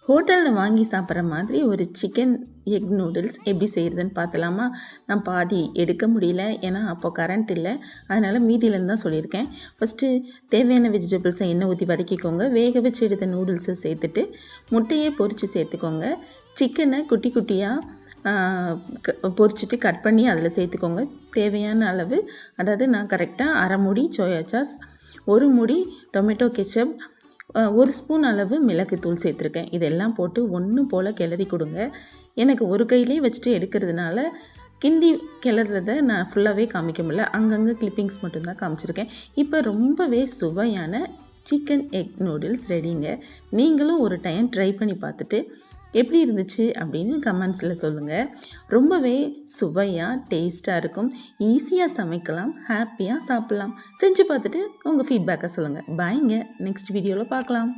ஹோட்டலில் வாங்கி சாப்பிட்ற மாதிரி ஒரு சிக்கன் எக் நூடுல்ஸ் எப்படி செய்கிறதுன்னு பார்த்தலாமா? நான் பாதி எடுக்க முடியல, ஏன்னா அப்போ கரண்ட் இல்லை. அதனால் மீதியிலேருந்து தான் சொல்லியிருக்கேன். ஃபஸ்ட்டு தேவையான வெஜிடபிள்ஸை எண்ணெய் ஊற்றி வதக்கிக்கோங்க. வேக வச்சு எடுத்த நூடுல்ஸை சேர்த்துட்டு முட்டையை பொரித்து சேர்த்துக்கோங்க. சிக்கனை குட்டி குட்டியாக பொரிச்சிட்டு கட் பண்ணி அதில் சேர்த்துக்கோங்க. தேவையான அளவு, அதாவது நான் கரெக்டாக அரை மூடி சோயா சாஸ், ஒரு மூடி டொமேட்டோ கெச்சப், ஒரு ஸ்பூன் அளவு மிளகுத்தூள் சேர்த்துருக்கேன். இதெல்லாம் போட்டு ஒன்று போல் கிளறி கொடுங்க. எனக்கு ஒரு கையிலே வச்சுட்டு எடுக்கிறதுனால கிண்டி கிளறதை நான் ஃபுல்லாகவே காமிக்க முடியல, அங்கங்கே கிளிப்பிங்ஸ் மட்டும்தான் காமிச்சிருக்கேன். இப்போ ரொம்பவே சுவையான சிக்கன் எக் நூடுல்ஸ் ரெடிங்க. நீங்களும் ஒரு டைம் ட்ரை பண்ணி பார்த்துட்டு எப்படி இருந்துச்சு அப்படின்னு கமெண்ட்ஸில் சொல்லுங்கள். ரொம்பவே சுவையாக டேஸ்ட்டாக இருக்கும். ஈஸியாக சமைக்கலாம், ஹாப்பியாக சாப்பிட்லாம். செஞ்சு பார்த்துட்டு உங்கள் ஃபீட்பேக்கை சொல்லுங்கள். பாய்ங்க, நெக்ஸ்ட் வீடியோவில் பார்க்கலாம்.